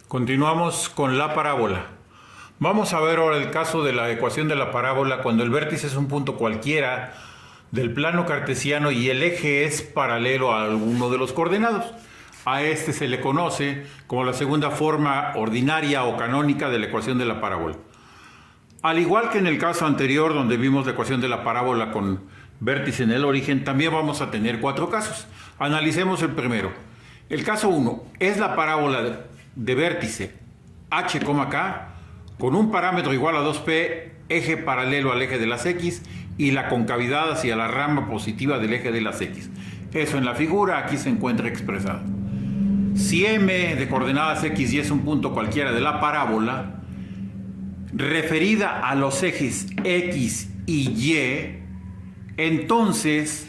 Continuamos con la parábola. Vamos a ver ahora el caso de la ecuación de la parábola cuando el vértice es un punto cualquiera del plano cartesiano y el eje es paralelo a alguno de los coordenados. A este se le conoce como la segunda forma ordinaria o canónica de la ecuación de la parábola. Al igual que en el caso anterior donde vimos la ecuación de la parábola con vértice en el origen, también vamos a tener 4 casos. Analicemos el primero. El caso 1 es la parábola de vértice h, k con un parámetro igual a 2p, eje paralelo al eje de las x y la concavidad hacia la rama positiva del eje de las x. Eso en la figura aquí se encuentra expresado. Si m de coordenadas x y es un punto cualquiera de la parábola referida a los ejes x y y, entonces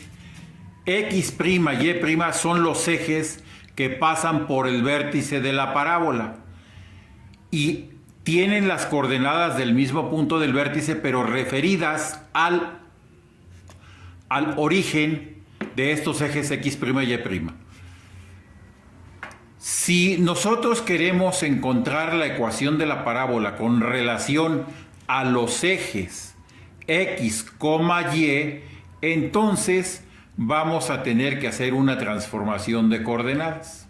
x', y' son los ejes que pasan por el vértice de la parábola y tienen las coordenadas del mismo punto del vértice, pero referidas al origen de estos ejes x', y'. Si nosotros queremos encontrar la ecuación de la parábola con relación a los ejes x, y, entonces vamos a tener que hacer una transformación de coordenadas.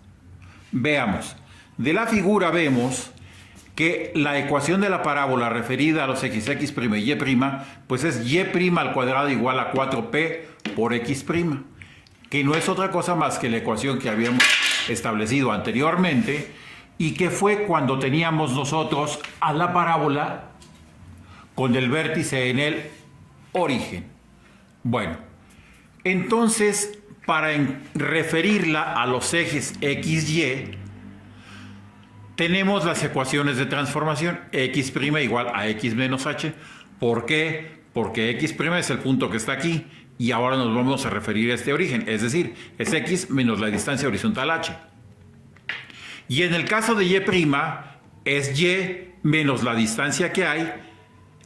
Veamos, de la figura vemos que la ecuación de la parábola referida a los ejes x' y y', pues es y' al cuadrado igual a 4p por x', que no es otra cosa más que la ecuación que habíamos establecido anteriormente y que fue cuando teníamos nosotros a la parábola con el vértice en el origen. Bueno, entonces para referirla a los ejes x, y, tenemos las ecuaciones de transformación x' igual a x menos h. ¿Por qué? Porque x' es el punto que está aquí y ahora nos vamos a referir a este origen, es decir, es x menos la distancia horizontal h. Y en el caso de y' es y menos la distancia que hay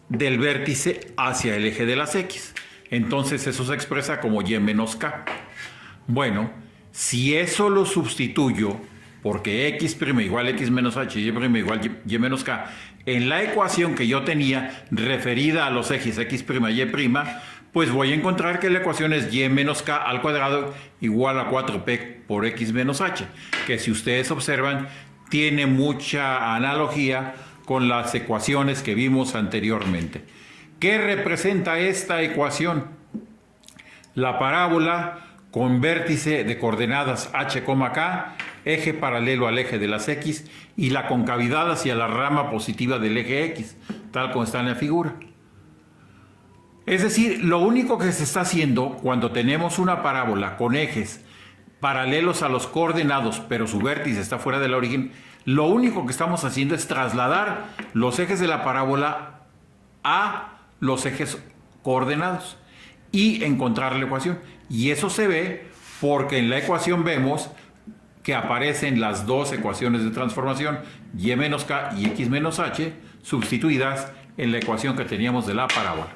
del vértice hacia el eje de las x. Entonces eso se expresa como y menos k. Bueno, si eso lo sustituyo, porque x' igual x menos h, y' igual y menos k, en la ecuación que yo tenía referida a los ejes x', y', pues voy a encontrar que la ecuación es y menos k al cuadrado igual a 4p por x menos h, que si ustedes observan tiene mucha analogía con las ecuaciones que vimos anteriormente. ¿Qué representa esta ecuación? La parábola con vértice de coordenadas h, k, eje paralelo al eje de las x y la concavidad hacia la rama positiva del eje x, tal como está en la figura. Es decir, lo único que se está haciendo cuando tenemos una parábola con ejes paralelos a los coordenados, pero su vértice está fuera del origen, lo único que estamos haciendo es trasladar los ejes de la parábola a los ejes coordenados y encontrar la ecuación. Y eso se ve porque en la ecuación vemos que aparecen las dos ecuaciones de transformación, y menos k y x menos h, sustituidas en la ecuación que teníamos de la parábola.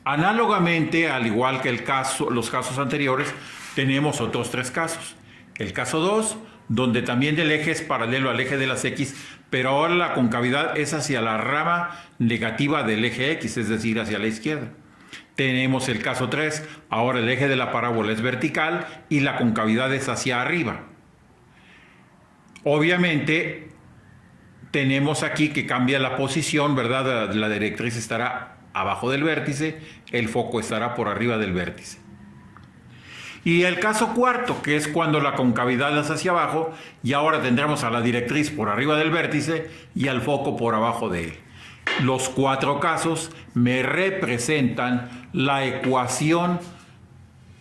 Análogamente, al igual que los casos anteriores, tenemos otros 3 casos. El caso 2, donde también el eje es paralelo al eje de las x, pero ahora la concavidad es hacia la rama negativa del eje x, es decir, hacia la izquierda. Tenemos el caso 3, ahora el eje de la parábola es vertical y la concavidad es hacia arriba. Obviamente, tenemos aquí que cambia la posición, ¿verdad? La directriz estará abajo del vértice, el foco estará por arriba del vértice. Y el caso cuarto, que es cuando la concavidad es hacia abajo y ahora tendremos a la directriz por arriba del vértice y al foco por abajo de él. Los 4 casos me representan la ecuación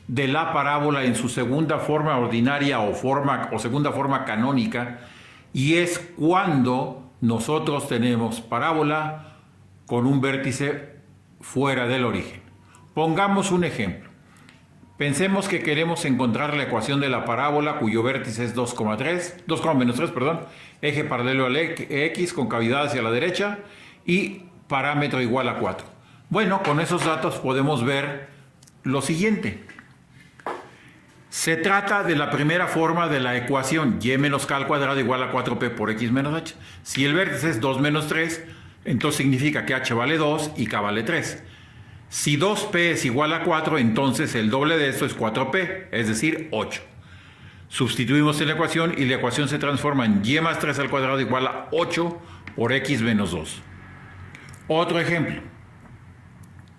de la parábola en su segunda forma ordinaria o segunda forma canónica, y es cuando nosotros tenemos parábola con un vértice fuera del origen. Pongamos un ejemplo. Pensemos que queremos encontrar la ecuación de la parábola cuyo vértice es 2,-3, eje paralelo al x, concavidad hacia la derecha y parámetro igual a 4. Bueno, con esos datos podemos ver lo siguiente. Se trata de la primera forma de la ecuación y menos k al cuadrado igual a 4p por x menos h. Si el vértice es 2 menos 3, entonces significa que h vale 2 y k vale 3. Si 2p es igual a 4, entonces el doble de esto es 4p, es decir, 8. Sustituimos en la ecuación y la ecuación se transforma en y más 3 al cuadrado igual a 8 por x menos 2. Otro ejemplo.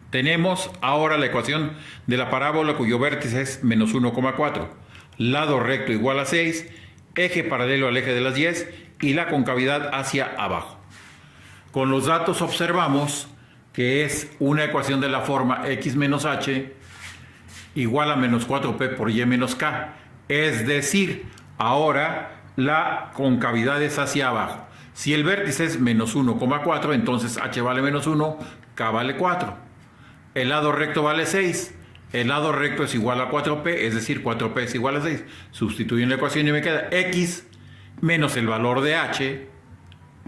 Tenemos ahora la ecuación de la parábola cuyo vértice es menos 1,4, lado recto igual a 6, eje paralelo al eje de las 10 y la concavidad hacia abajo. Con los datos observamos que es una ecuación de la forma x menos h igual a menos 4p por y menos k. Es decir, ahora la concavidad es hacia abajo. Si el vértice es menos 1,4, entonces h vale menos 1, k vale 4. El lado recto vale 6. El lado recto es igual a 4p, es decir, 4p es igual a 6. Sustituyo en la ecuación y me queda x menos el valor de h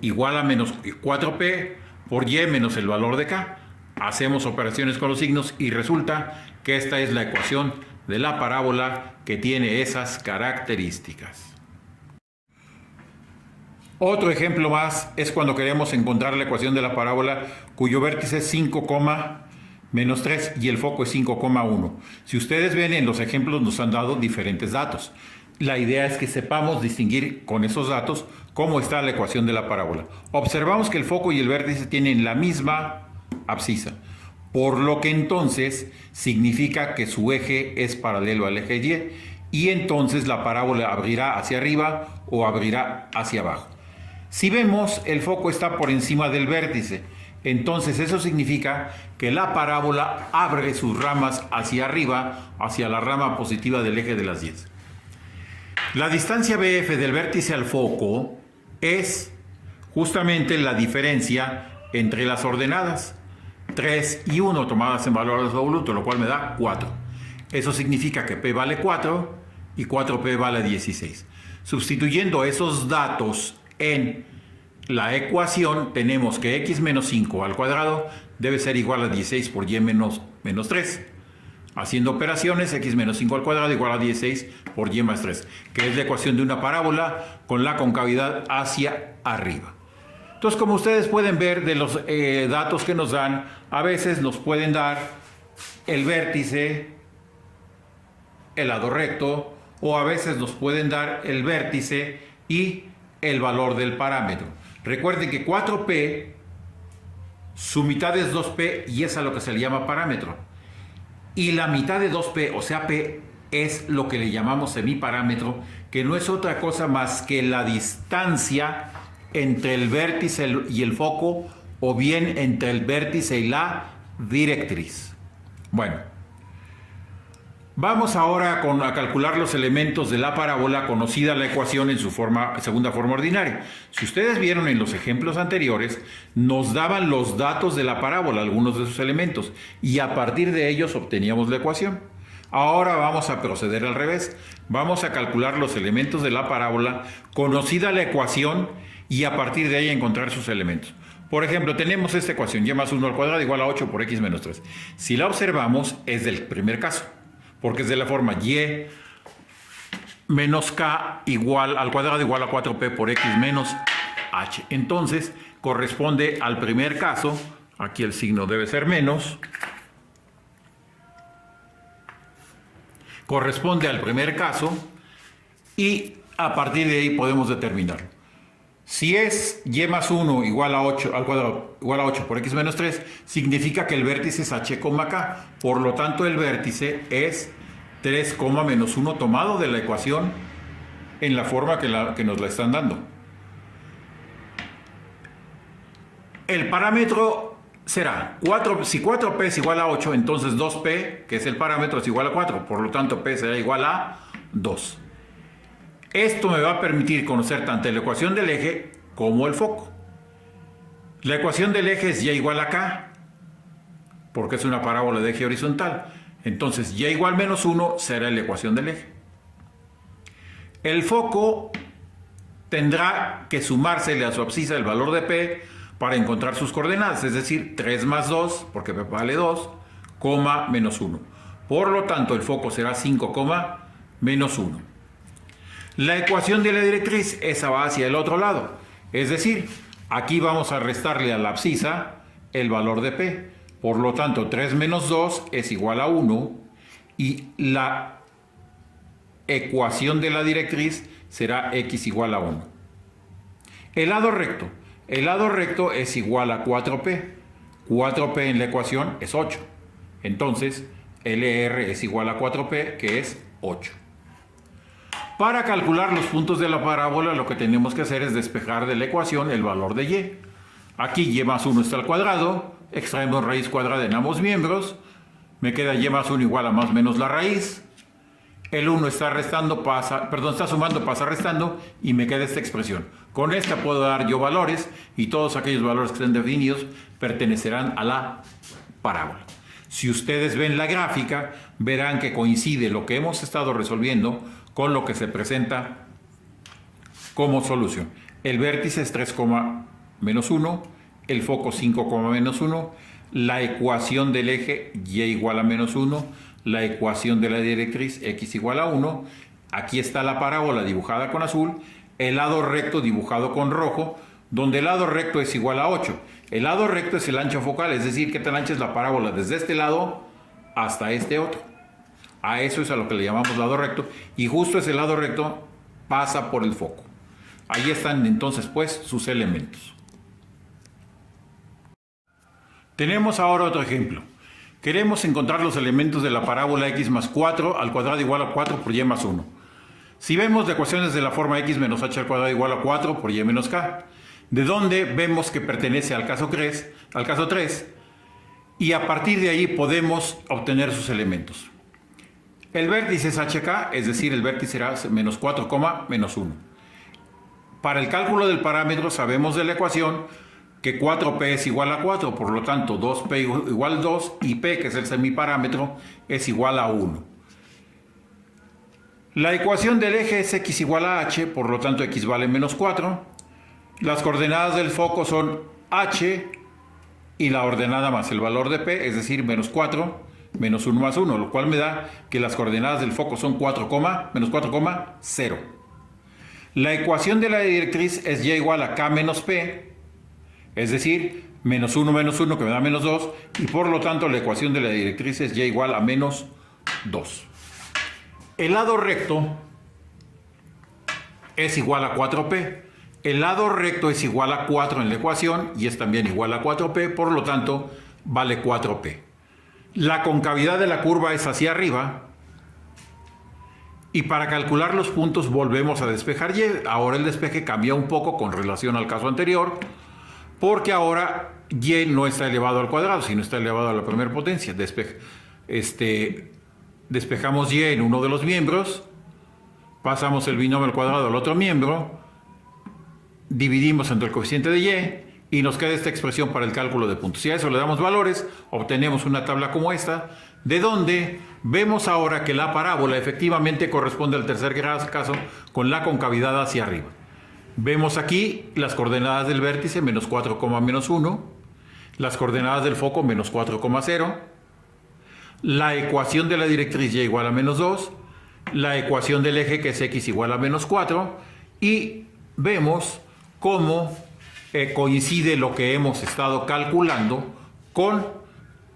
igual a menos 4p por y menos el valor de k. Hacemos operaciones con los signos y resulta que esta es la ecuación de la parábola que tiene esas características. Otro ejemplo más es cuando queremos encontrar la ecuación de la parábola cuyo vértice es 5, menos 3 y el foco es 5,1. Si ustedes ven en los ejemplos nos han dado diferentes datos. La idea es que sepamos distinguir con esos datos cómo está la ecuación de la parábola. Observamos que el foco y el vértice tienen la misma abscisa, por lo que entonces significa que su eje es paralelo al eje y entonces la parábola abrirá hacia arriba o abrirá hacia abajo. Si vemos, el foco está por encima del vértice, entonces eso significa que la parábola abre sus ramas hacia arriba, hacia la rama positiva del eje de las 10. La distancia BF del vértice al foco es justamente la diferencia entre las ordenadas 3 y 1 tomadas en valor absoluto, lo cual me da 4. Eso significa que P vale 4 y 4P vale 16. Sustituyendo esos datos en la ecuación, tenemos que x menos 5 al cuadrado debe ser igual a 16 por y menos 3. Haciendo operaciones, x menos 5 al cuadrado igual a 16 por y más 3, que es la ecuación de una parábola con la concavidad hacia arriba. Entonces, como ustedes pueden ver de los datos que nos dan, a veces nos pueden dar el vértice, el lado recto, o a veces nos pueden dar el vértice y el valor del parámetro. Recuerden que 4p, su mitad es 2p y es a lo que se le llama parámetro. Y la mitad de 2p, o sea, p, es lo que le llamamos semiparámetro, que no es otra cosa más que la distancia entre el vértice y el foco, o bien entre el vértice y la directriz. Bueno, vamos ahora a calcular los elementos de la parábola, conocida la ecuación en su segunda forma ordinaria. Si ustedes vieron en los ejemplos anteriores, nos daban los datos de la parábola, algunos de sus elementos, y a partir de ellos obteníamos la ecuación. Ahora vamos a proceder al revés. Vamos a calcular los elementos de la parábola, conocida la ecuación, y a partir de ahí encontrar sus elementos. Por ejemplo, tenemos esta ecuación, y más 1 al cuadrado igual a 8 por x menos 3. Si la observamos, es del primer caso, porque es de la forma y menos k igual al cuadrado igual a 4p por x menos h. Entonces, corresponde al primer caso. Aquí el signo debe ser menos. Corresponde al primer caso y a partir de ahí podemos determinarlo. Si es y más 1 igual a 8 al cuadrado igual a 8 por x menos 3, significa que el vértice es h, k. Por lo tanto, el vértice es 3, menos 1 tomado de la ecuación en la forma que nos la están dando. El parámetro será 4, si 4p es igual a 8, entonces 2p, que es el parámetro, es igual a 4. Por lo tanto, p será igual a 2. Esto me va a permitir conocer tanto la ecuación del eje como el foco. La ecuación del eje es y igual a k, porque es una parábola de eje horizontal. Entonces, y igual menos 1 será la ecuación del eje. El foco tendrá que sumársele a su abscisa el valor de p para encontrar sus coordenadas, es decir, 3 más 2, porque p vale 2, menos 1. Por lo tanto, el foco será 5, menos 1. La ecuación de la directriz, esa va hacia el otro lado. Es decir, aquí vamos a restarle a la abscisa el valor de P. Por lo tanto, 3 menos 2 es igual a 1 y la ecuación de la directriz será x igual a 1. El lado recto. El lado recto es igual a 4p. 4p en la ecuación es 8. Entonces, LR es igual a 4p, que es 8. Para calcular los puntos de la parábola, lo que tenemos que hacer es despejar de la ecuación el valor de y. Aquí y más 1 está al cuadrado, extraemos raíz cuadrada en ambos miembros, me queda y más 1 igual a más menos la raíz. El 1 está está sumando, pasa restando y me queda esta expresión. Con esta puedo dar yo valores y todos aquellos valores que estén definidos pertenecerán a la parábola. Si ustedes ven la gráfica, verán que coincide lo que hemos estado resolviendo con lo que se presenta como solución. El vértice es 3, menos 1, el foco 5, menos 1, la ecuación del eje y igual a menos 1, la ecuación de la directriz x igual a 1, aquí está la parábola dibujada con azul, el lado recto dibujado con rojo, donde el lado recto es igual a 8. El lado recto es el ancho focal, es decir, qué tan ancha es la parábola desde este lado hasta este otro. A eso es a lo que le llamamos lado recto, y justo ese lado recto pasa por el foco. Ahí están entonces pues sus elementos. Tenemos ahora otro ejemplo. Queremos encontrar los elementos de la parábola x más 4 al cuadrado igual a 4 por y más 1. Si vemos la ecuación es de la forma x menos h al cuadrado igual a 4 por y menos k, de donde vemos que pertenece al caso 3, y a partir de ahí podemos obtener sus elementos. El vértice es hk, es decir, el vértice será menos 4, menos 1. Para el cálculo del parámetro sabemos de la ecuación que 4p es igual a 4, por lo tanto 2p igual a 2 y p, que es el semiparámetro, es igual a 1. La ecuación del eje es x igual a h, por lo tanto x vale menos 4. Las coordenadas del foco son h y la ordenada más el valor de p, es decir, menos 4, menos 1 más 1, lo cual me da que las coordenadas del foco son 4, menos 4, 0. La ecuación de la directriz es y igual a k menos p, es decir, menos 1 que me da menos 2, y por lo tanto la ecuación de la directriz es y igual a menos 2. El lado recto es igual a 4p. El lado recto es igual a 4 en la ecuación y es también igual a 4p, por lo tanto vale 4p. La concavidad de la curva es hacia arriba y para calcular los puntos volvemos a despejar y. Ahora el despeje cambia un poco con relación al caso anterior, porque ahora y no está elevado al cuadrado, sino está elevado a la primera potencia. Despejamos y en uno de los miembros, pasamos el binomio al cuadrado al otro miembro, dividimos entre el coeficiente de y nos queda esta expresión para el cálculo de puntos. Si a eso le damos valores, obtenemos una tabla como esta, de donde vemos ahora que la parábola efectivamente corresponde al tercer caso con la concavidad hacia arriba. Vemos aquí las coordenadas del vértice, menos 4, menos 1, las coordenadas del foco, menos 4, 0, la ecuación de la directriz y igual a menos 2, la ecuación del eje que es x igual a menos 4, y vemos cómo coincide lo que hemos estado calculando con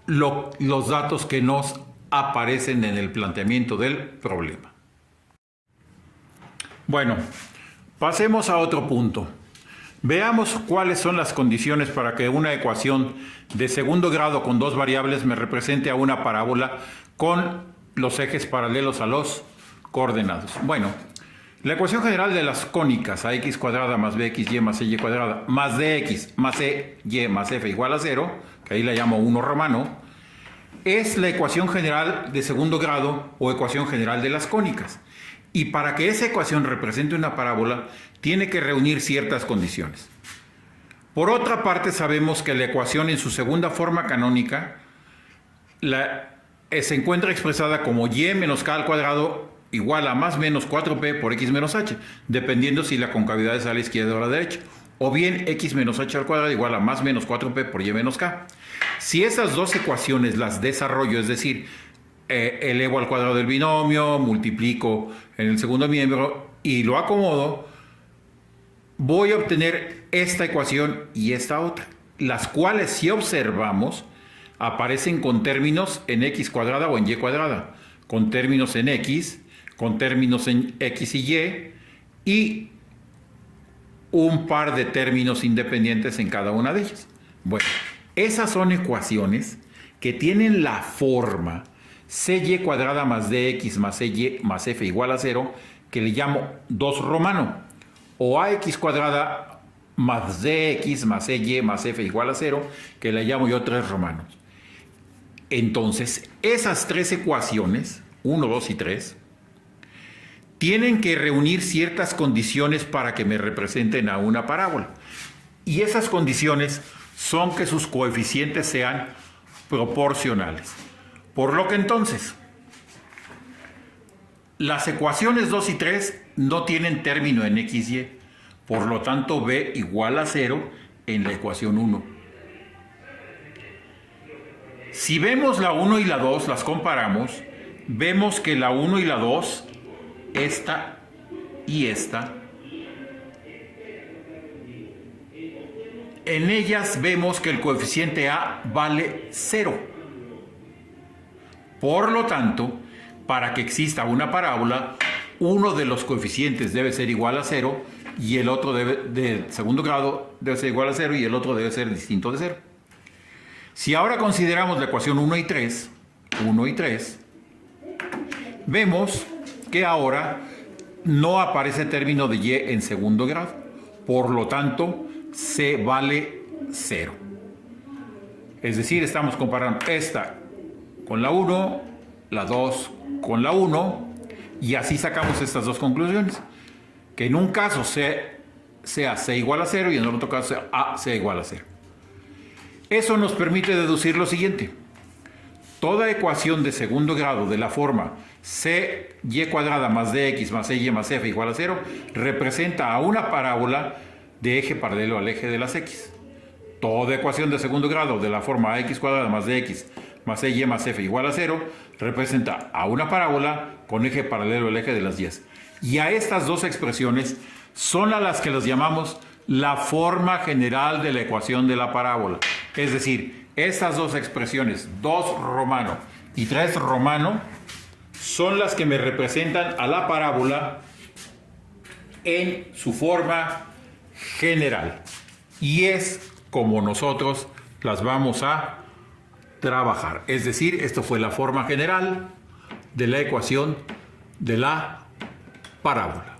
los datos que nos aparecen en el planteamiento del problema. Bueno, pasemos a otro punto. Veamos cuáles son las condiciones para que una ecuación de segundo grado con dos variables me represente a una parábola con los ejes paralelos a los coordenados. Bueno, la ecuación general de las cónicas ax cuadrada más bxy más y cuadrada más dx más ey más f igual a 0, que ahí la llamo 1 romano, es la ecuación general de segundo grado o ecuación general de las cónicas. Y para que esa ecuación represente una parábola, tiene que reunir ciertas condiciones. Por otra parte, sabemos que la ecuación en su segunda forma canónica se encuentra expresada como y menos k al cuadrado igual a más menos 4p por x menos h, dependiendo si la concavidad es a la izquierda o a la derecha, o bien x menos h al cuadrado igual a más menos 4p por y menos k. Si esas dos ecuaciones las desarrollo, es decir, elevo al cuadrado del binomio, multiplico en el segundo miembro y lo acomodo, voy a obtener esta ecuación y esta otra, las cuales, si observamos, aparecen con términos en x cuadrada o en y cuadrada, con términos en x, con términos en x y un par de términos independientes en cada una de ellas. Bueno, esas son ecuaciones que tienen la forma cy cuadrada más dx más cy más f igual a 0, que le llamo 2 romano, o ax cuadrada más dx más cy más f igual a 0, que le llamo yo 3 romanos. Entonces, esas tres ecuaciones, 1, 2 y 3, tienen que reunir ciertas condiciones para que me representen a una parábola. Y esas condiciones son que sus coeficientes sean proporcionales. Por lo que entonces, las ecuaciones 2 y 3 no tienen término en x, y. Por lo tanto, b igual a 0 en la ecuación 1. Si vemos la 1 y la 2, las comparamos, vemos que la 1 y la 2, esta y esta, en ellas vemos que el coeficiente a vale 0. Por lo tanto, para que exista una parábola, uno de los coeficientes debe ser igual a 0 y el otro de segundo grado debe ser igual a 0 y el otro debe ser distinto de 0. Si ahora consideramos la ecuación 1 y 3, vemos que ahora no aparece término de y en segundo grado. Por lo tanto, c vale 0. Es decir, estamos comparando esta con la 1, la 2 con la 1, y así sacamos estas dos conclusiones. Que en un caso sea c igual a 0 y en el otro caso sea a sea igual a 0. Eso nos permite deducir lo siguiente. Toda ecuación de segundo grado de la forma cy cuadrada más dx más cy más f igual a 0 representa a una parábola de eje paralelo al eje de las x. Toda ecuación de segundo grado de la forma ax cuadrada más dx más cy más f igual a 0 representa a una parábola con eje paralelo al eje de las y. Y a estas dos expresiones son a las que las llamamos la forma general de la ecuación de la parábola. Es decir, estas dos expresiones, 2 romano y 3 romano, son las que me representan a la parábola en su forma general. Y es como nosotros las vamos a trabajar. Es decir, esto fue la forma general de la ecuación de la parábola.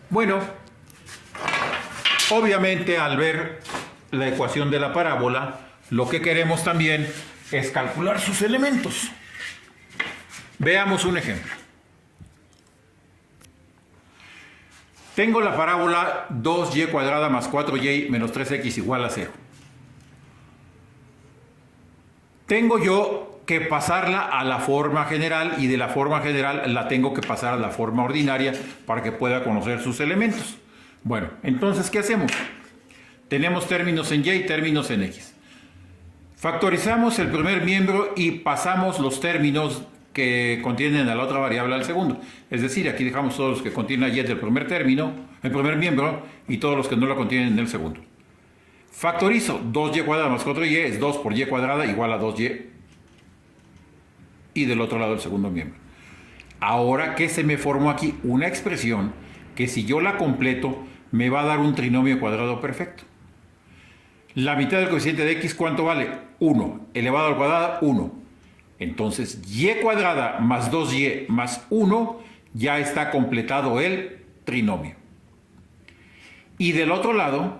Bueno, obviamente al ver la ecuación de la parábola, lo que queremos también es calcular sus elementos. Veamos un ejemplo. Tengo la parábola 2y cuadrada más 4y menos 3x igual a 0. Tengo yo que pasarla a la forma general y de la forma general la tengo que pasar a la forma ordinaria para que pueda conocer sus elementos. Bueno, entonces, ¿qué hacemos? Tenemos términos en y y términos en x. Factorizamos el primer miembro y pasamos los términos que contienen a la otra variable al segundo. Es decir, aquí dejamos todos los que contienen y del primer término, el primer miembro, y todos los que no lo contienen en el segundo. Factorizo 2y cuadrada más 4y es 2 por y cuadrada igual a 2y. Y del otro lado el segundo miembro. Ahora, ¿qué se me formó aquí? Una expresión que si yo la completo me va a dar un trinomio cuadrado perfecto. La mitad del coeficiente de x, ¿cuánto vale? 1. Elevado al cuadrado, 1. Entonces, y cuadrada más 2y más 1, ya está completado el trinomio. Y del otro lado,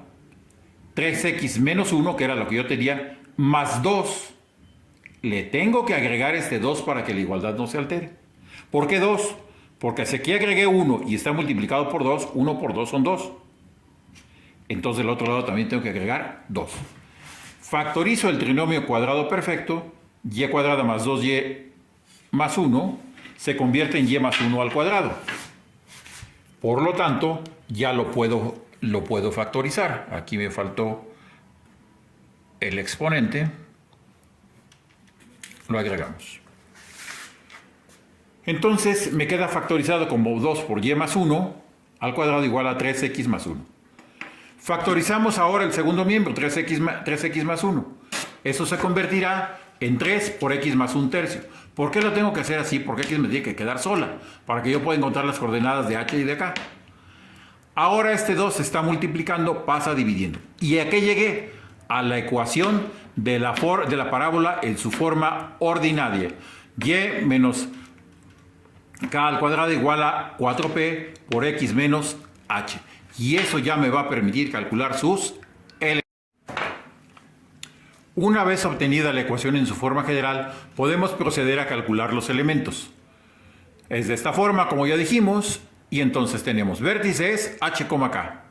3x menos 1, que era lo que yo tenía, más 2. Le tengo que agregar este 2 para que la igualdad no se altere. ¿Por qué 2? Porque si aquí agregué 1 y está multiplicado por 2, 1 por 2 son 2. Entonces del otro lado también tengo que agregar 2. Factorizo el trinomio cuadrado perfecto, y cuadrada más 2y más 1, se convierte en y más 1 al cuadrado. Por lo tanto, ya lo puedo factorizar. Aquí me faltó el exponente. Lo agregamos. Entonces me queda factorizado como 2 por y más 1 al cuadrado igual a 3x más 1. Factorizamos ahora el segundo miembro, 3x más 1. Eso se convertirá en 3 por x más 1/3. ¿Por qué lo tengo que hacer así? Porque x me tiene que quedar sola, para que yo pueda encontrar las coordenadas de h y de k. Ahora este 2 se está multiplicando, pasa dividiendo. ¿Y a qué llegué? A la ecuación de la parábola en su forma ordinaria. Y menos k al cuadrado igual a 4p por x menos h. Y eso ya me va a permitir calcular sus L. Una vez obtenida la ecuación en su forma general, podemos proceder a calcular los elementos. Es de esta forma, como ya dijimos, y entonces tenemos vértices h, k.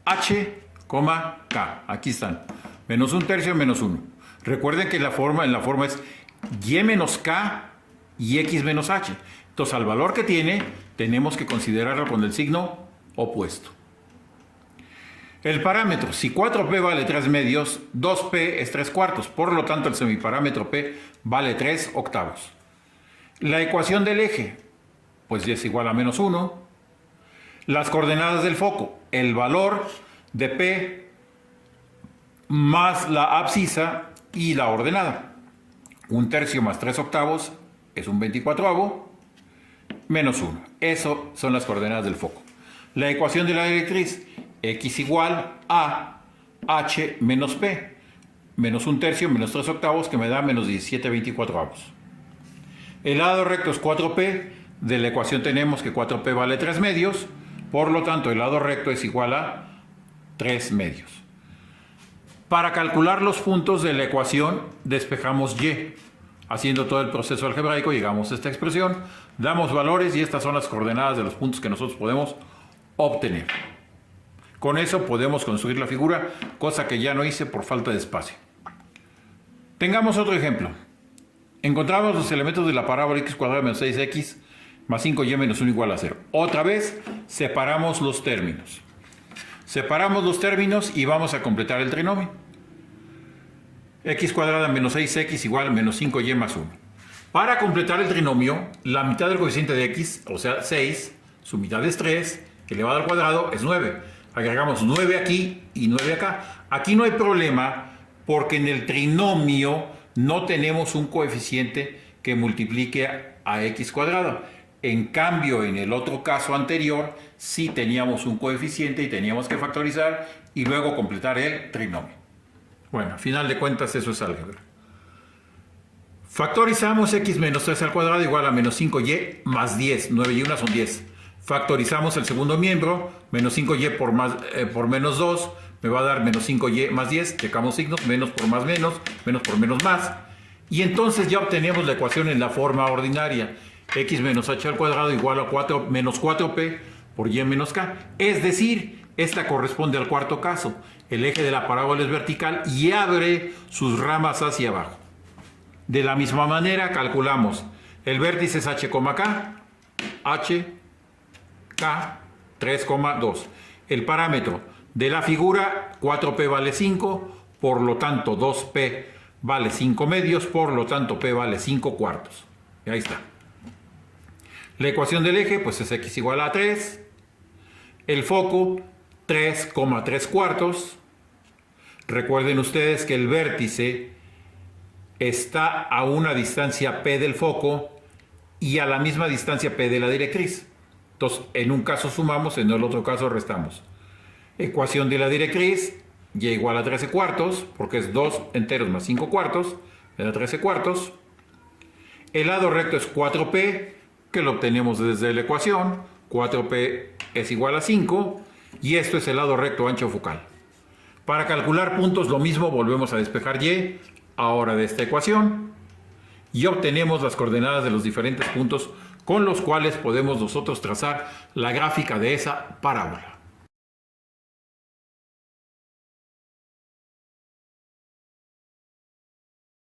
H, k. Aquí están. Menos 1/3 menos 1. Recuerden que en la forma es y menos k y x menos h. Entonces, al valor que tiene, tenemos que considerarlo con el signo opuesto. El parámetro, si 4p vale 3 medios, 2p es 3 cuartos. Por lo tanto, el semiparámetro p vale 3 octavos. La ecuación del eje, pues y es igual a menos 1. Las coordenadas del foco, el valor de p más la abscisa y la ordenada. 1/3 más 3 octavos es un 24avo menos 1. Eso son las coordenadas del foco. La ecuación de la directriz, x igual a h menos p, menos 1/3 menos 3 octavos, que me da menos 17/24. El lado recto es 4p, de la ecuación tenemos que 4p vale 3 medios, por lo tanto el lado recto es igual a 3 medios. Para calcular los puntos de la ecuación, despejamos y. Haciendo todo el proceso algebraico, llegamos a esta expresión, damos valores y estas son las coordenadas de los puntos que nosotros podemos obtener. Con eso podemos construir la figura, cosa que ya no hice por falta de espacio. Tengamos otro ejemplo. Encontramos los elementos de la parábola x cuadrado menos 6x más 5y menos 1 igual a 0. Otra vez separamos los términos. Separamos los términos y vamos a completar el trinomio. X cuadrada menos 6x igual a menos 5y más 1. Para completar el trinomio, la mitad del coeficiente de x, o sea 6, su mitad es 3, elevado al cuadrado es 9. Agregamos 9 aquí y 9 acá. Aquí no hay problema porque en el trinomio no tenemos un coeficiente que multiplique a x cuadrado. En cambio, en el otro caso anterior, sí teníamos un coeficiente y teníamos que factorizar y luego completar el trinomio. Bueno, a final de cuentas eso es álgebra. Factorizamos x menos 3 al cuadrado igual a menos 5y más 10. 9 y 1 son 10. Factorizamos el segundo miembro, menos 5y por menos 2, me va a dar menos 5y más 10. Checamos signos, menos por más, menos por menos más. Y entonces ya obtenemos la ecuación en la forma ordinaria. X menos h al cuadrado igual a menos 4p por y menos k. Es decir, esta corresponde al cuarto caso. El eje de la parábola es vertical y abre sus ramas hacia abajo. De la misma manera calculamos el vértice es h, k, h, k, 3,2. El parámetro de la figura, 4p vale 5, por lo tanto 2p vale 5 medios, por lo tanto p vale 5 cuartos. Y ahí está. La ecuación del eje pues es x igual a 3. El foco 3,3 cuartos. Recuerden ustedes que el vértice está a una distancia p del foco y a la misma distancia p de la directriz. Entonces, en un caso sumamos, en el otro caso restamos. Ecuación de la directriz, y igual a 13 cuartos, porque es 2 enteros más 5 cuartos, me da 13 cuartos. El lado recto es 4p, que lo obtenemos desde la ecuación. 4p es igual a 5, y esto es el lado recto ancho focal. Para calcular puntos, lo mismo, volvemos a despejar y, ahora de esta ecuación, y obtenemos las coordenadas de los diferentes puntos con los cuales podemos nosotros trazar la gráfica de esa parábola.